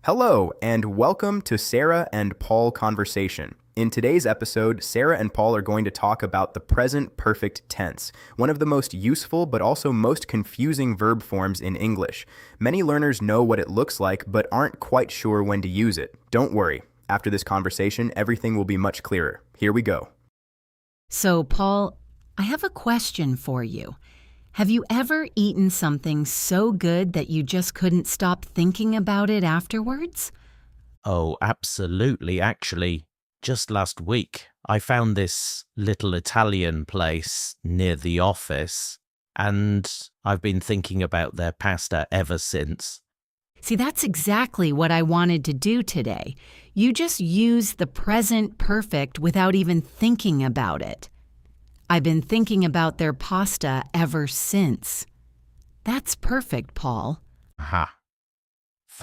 Hello, and welcome to Sarah and Paul Conversation. In today's episode, Sarah and Paul are going to talk about the present perfect tense, one of the most useful but also most confusing verb forms in English. Many learners know what it looks like but aren't quite sure when to use it. Don't worry. After this conversation, everything will be much clearer. Here we go. So, Paul, I have a question for you. Have you ever eaten something so good that you just couldn't stop thinking about it afterwards? Oh, absolutely. Actually, just last week, I found this little Italian place near the office, and I've been thinking about their pasta ever since. See, that's exactly what I wanted to do today. You just use the present perfect without even thinking about it. I've been thinking about their pasta ever since. That's perfect, Paul. Ha.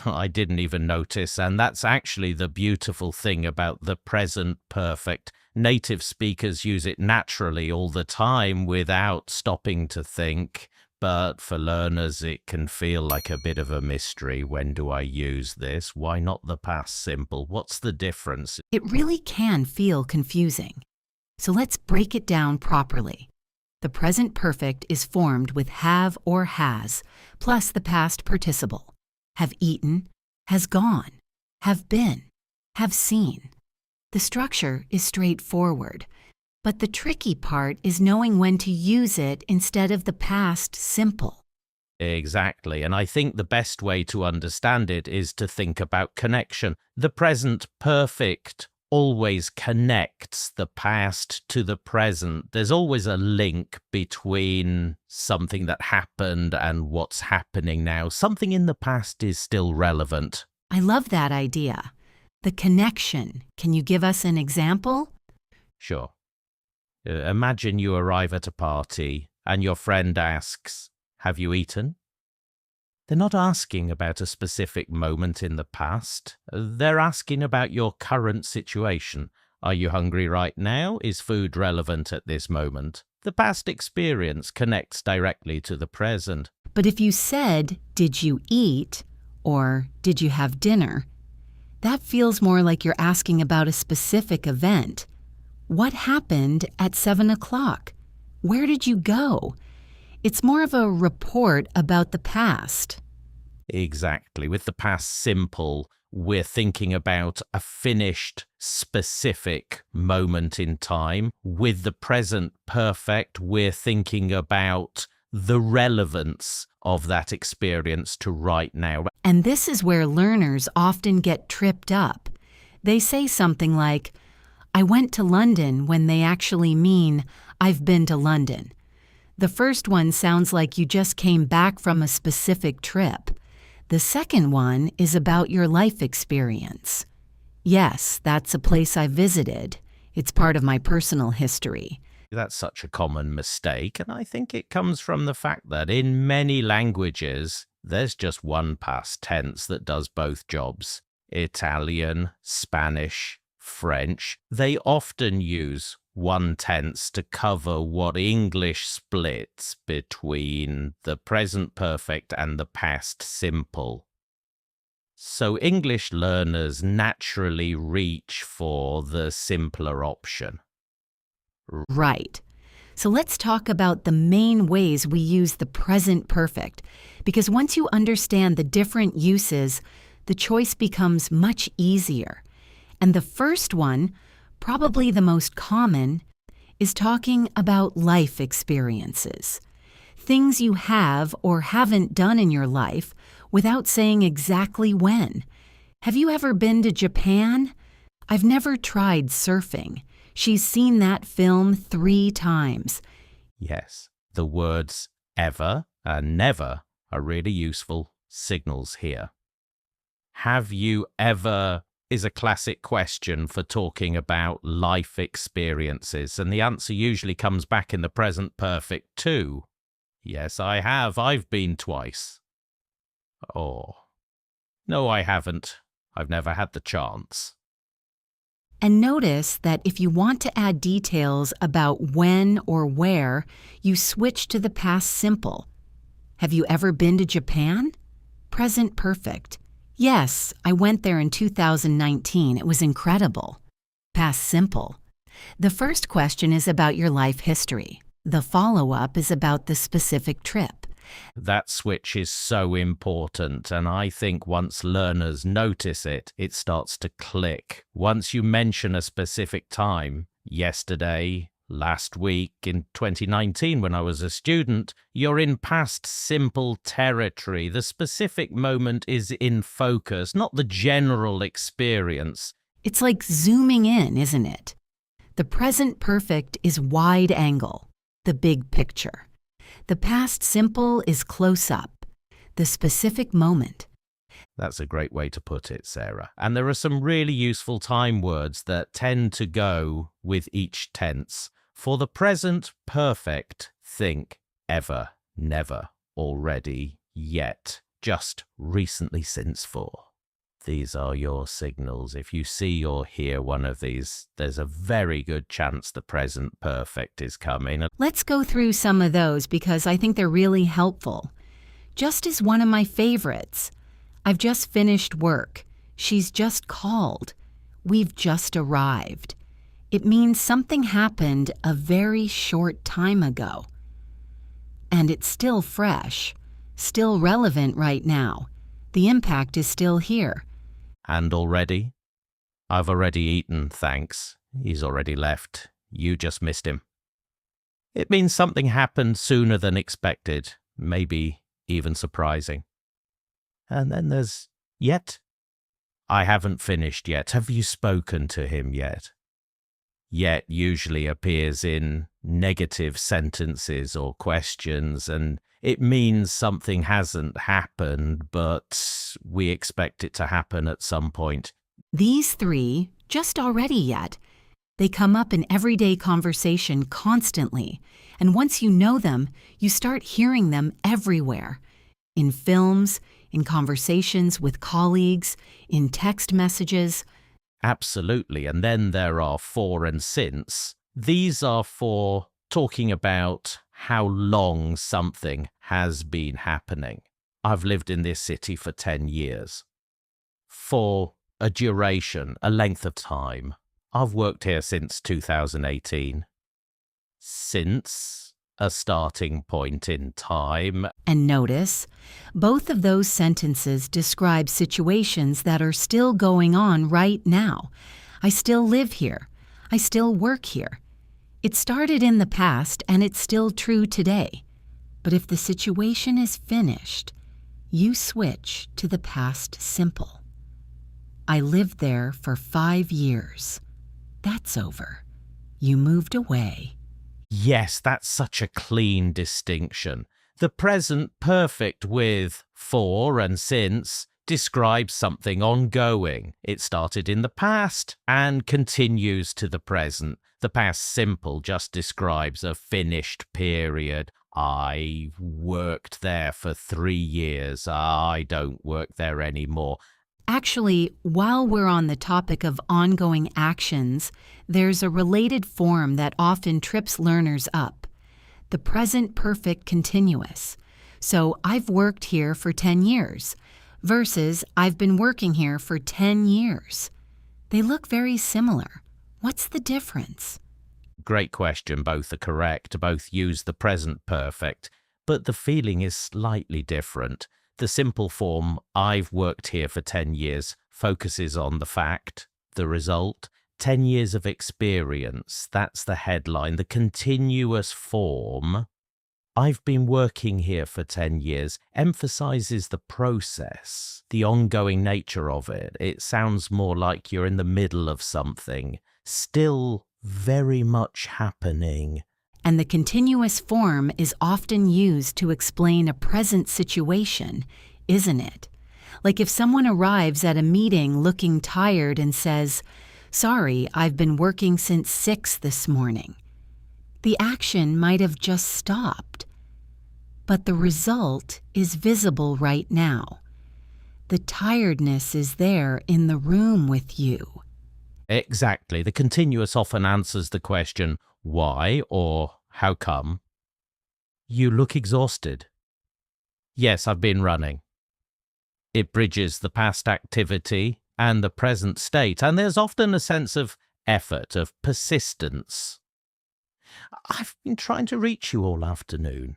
I didn't even notice, and that's actually the beautiful thing about the present perfect. Native speakers use it naturally all the time without stopping to think, but for learners it can feel like a bit of a mystery. When do I use this? Why not the past simple? What's the difference? It really can feel confusing. So let's break it down properly. The present perfect is formed with have or has, plus the past participle. Have eaten, has gone, have been, have seen. The structure is straightforward, but the tricky part is knowing when to use it instead of the past simple. Exactly, and I think the best way to understand it is to think about connection. The present perfect always connects the past to the present. There's always a link between something that happened and what's happening now. Something in the past is still relevant. I love that idea. The connection. Can you give us an example? Sure. Imagine you arrive at a party and your friend asks, "Have you eaten?" They're not asking about a specific moment in the past. They're asking about your current situation. Are you hungry right now? Is food relevant at this moment? The past experience connects directly to the present. But if you said, "Did you eat?" or "Did you have dinner?" that feels more like you're asking about a specific event. What happened at 7 o'clock? Where did you go? It's more of a report about the past. Exactly. With the past simple, we're thinking about a finished, specific moment in time. With the present perfect, we're thinking about the relevance of that experience to right now. And this is where learners often get tripped up. They say something like, "I went to London," when they actually mean, "I've been to London." The first one sounds like you just came back from a specific trip. The second one is about your life experience. "Yes, that's a place I visited. It's part of my personal history." That's such a common mistake, and I think it comes from the fact that in many languages, there's just one past tense that does both jobs. Italian, Spanish, French, they often use one tense to cover what English splits between the present perfect and the past simple. So English learners naturally reach for the simpler option. Right. So let's talk about the main ways we use the present perfect, because once you understand the different uses, the choice becomes much easier. And the first one, probably the most common, is talking about life experiences. Things you have or haven't done in your life without saying exactly when. Have you ever been to Japan? I've never tried surfing. She's seen that film 3 times. Yes, the words ever and never are really useful signals here. Have you ever is a classic question for talking about life experiences, and the answer usually comes back in the present perfect too. Yes, I have. I've been twice. Oh, no, I haven't. I've never had the chance. And notice that if you want to add details about when or where, you switch to the past simple. Have you ever been to Japan? Present perfect. Yes, I went there in 2019. It was incredible. Past simple. The first question is about your life history. The follow-up is about the specific trip. That switch is so important, and I think once learners notice it, it starts to click. Once you mention a specific time, yesterday, last week, in 2019 when I was a student, you're in past simple territory. The specific moment is in focus, not the general experience. It's like zooming in, isn't it? The present perfect is wide angle, the big picture. The past simple is close up, the specific moment. That's a great way to put it, Sarah. And there are some really useful time words that tend to go with each tense. For the present perfect, think ever, never, already, yet, just, recently, since, for. These are your signals. If you see or hear one of these, there's a very good chance the present perfect is coming. Let's go through some of those because I think they're really helpful. Just is one of my favorites. I've just finished work. She's just called. We've just arrived. It means something happened a very short time ago. And it's still fresh, still relevant right now. The impact is still here. And already? I've already eaten, thanks. He's already left. You just missed him. It means something happened sooner than expected, maybe even surprising. And then there's yet. I haven't finished yet. Have you spoken to him yet? Yet usually appears in negative sentences or questions, and it means something hasn't happened, but we expect it to happen at some point. These three, just already yet, they come up in everyday conversation constantly, and once you know them, you start hearing them everywhere. In films, in conversations with colleagues, in text messages. Absolutely, and then there are for and since. These are for talking about how long something has been happening. I've lived in this city for 10 years. For a duration, a length of time. I've worked here since 2018. Since a starting point in time. And notice, both of those sentences describe situations that are still going on right now. I still live here. I still work here. It started in the past and it's still true today. But if the situation is finished, you switch to the past simple. I lived there for 5 years. That's over. You moved away. Yes, that's such a clean distinction. The present perfect with for and since describes something ongoing. It started in the past and continues to the present. The past simple just describes a finished period. I worked there for 3 years. I don't work there anymore. Actually, while we're on the topic of ongoing actions, there's a related form that often trips learners up. The present perfect continuous. So I've worked here for 10 years versus I've been working here for 10 years. They look very similar. What's the difference? Great question. Both are correct. Both use the present perfect, but the feeling is slightly different. The simple form, I've worked here for 10 years, focuses on the fact, the result, 10 years of experience. That's the headline. The continuous form, I've been working here for 10 years, emphasizes the process, the ongoing nature of it. It sounds more like you're in the middle of something, still very much happening. And the continuous form is often used to explain a present situation, isn't it? Like if someone arrives at a meeting looking tired and says, "Sorry, I've been working since 6 this morning." The action might have just stopped, but the result is visible right now. The tiredness is there in the room with you. Exactly. The continuous often answers the question, why or how come? You look exhausted. Yes, I've been running. It bridges the past activity and the present state, and there's often a sense of effort, of persistence. I've been trying to reach you all afternoon.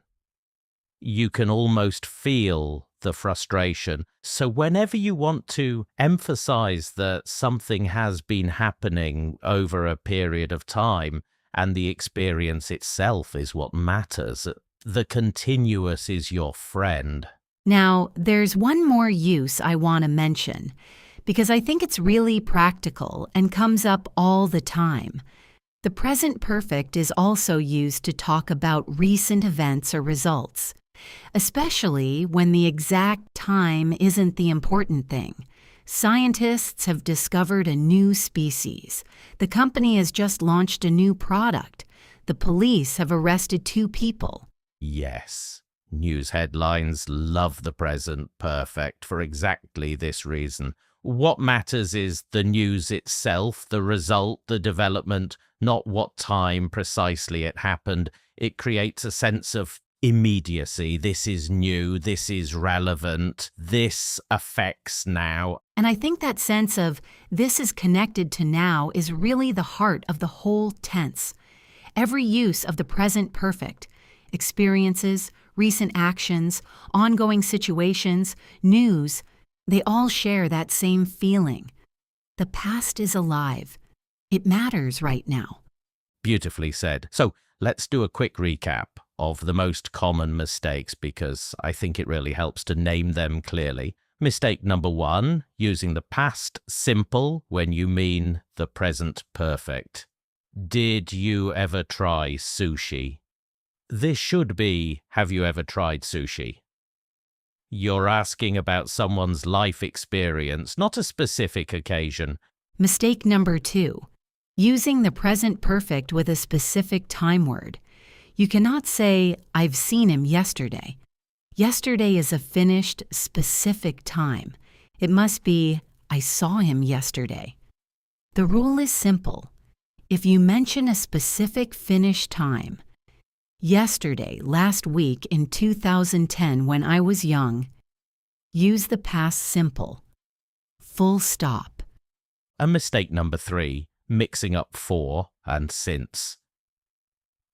You can almost feel the frustration. So whenever you want to emphasize that something has been happening over a period of time and the experience itself is what matters, the continuous is your friend. Now, there's one more use I want to mention, because I think it's really practical and comes up all the time. The present perfect is also used to talk about recent events or results, especially when the exact time isn't the important thing. Scientists have discovered a new species. The company has just launched a new product. The police have arrested 2 people. Yes, news headlines love the present perfect for exactly this reason. What matters is the news itself, the result, the development, not what time precisely it happened. It creates a sense of immediacy. This is new, this is relevant, this affects now. And I think that sense of this is connected to now is really the heart of the whole tense. Every use of the present perfect, experiences, recent actions, ongoing situations, news, they all share that same feeling. The past is alive. It matters right now. Beautifully said. So let's do a quick recap of the most common mistakes, because I think it really helps to name them clearly. Mistake number 1, using the past simple when you mean the present perfect. Did you ever try sushi? This should be, have you ever tried sushi? You're asking about someone's life experience, not a specific occasion. Mistake number 2, using the present perfect with a specific time word. You cannot say, I've seen him yesterday. Yesterday is a finished, specific time. It must be, I saw him yesterday. The rule is simple. If you mention a specific finished time, yesterday, last week, in 2010 when I was young, use the past simple. Full stop. And mistake number 3, mixing up for and since.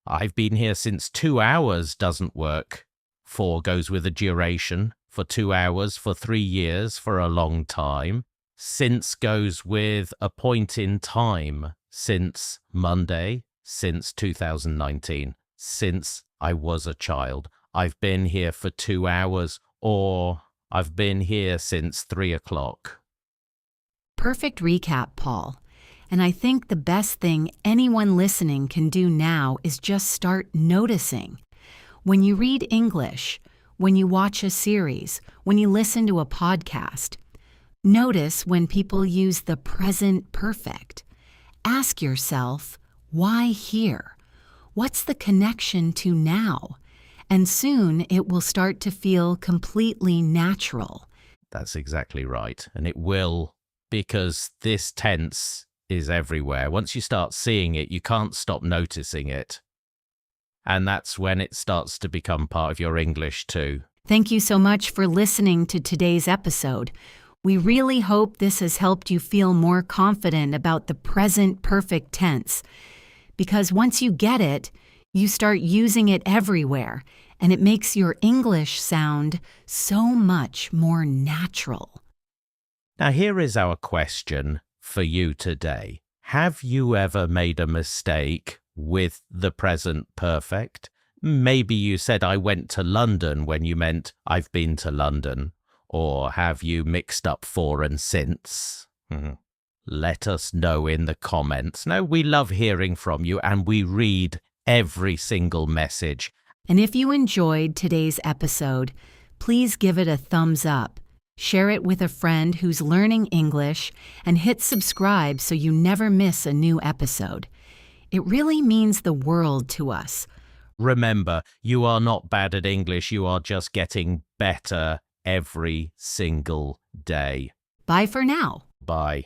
I've been here since 2 hours doesn't work. For goes with a duration, for 2 hours, for 3 years, for a long time. Since goes with a point in time, since Monday, since 2019, since I was a child. I've been here for 2 hours, or I've been here since 3 o'clock. Perfect recap, Paul. And I think the best thing anyone listening can do now is just start noticing. When you read English, when you watch a series, when you listen to a podcast, notice when people use the present perfect. Ask yourself, why here? What's the connection to now? And soon it will start to feel completely natural. That's exactly right. And it will, because this tense is everywhere. Once you start seeing it, you can't stop noticing it. And that's when it starts to become part of your English too. Thank you so much for listening to today's episode. We really hope this has helped you feel more confident about the present perfect tense. Because once you get it, you start using it everywhere, and it makes your English sound so much more natural. Now here is our question for you today. Have you ever made a mistake with the present perfect? Maybe you said I went to London when you meant I've been to London. Or have you mixed up for and since? Let us know in the comments. Now, we love hearing from you and we read every single message. And if you enjoyed today's episode, please give it a thumbs up. Share it with a friend who's learning English, and hit subscribe so you never miss a new episode. It really means the world to us. Remember, you are not bad at English. You are just getting better every single day. Bye for now. Bye.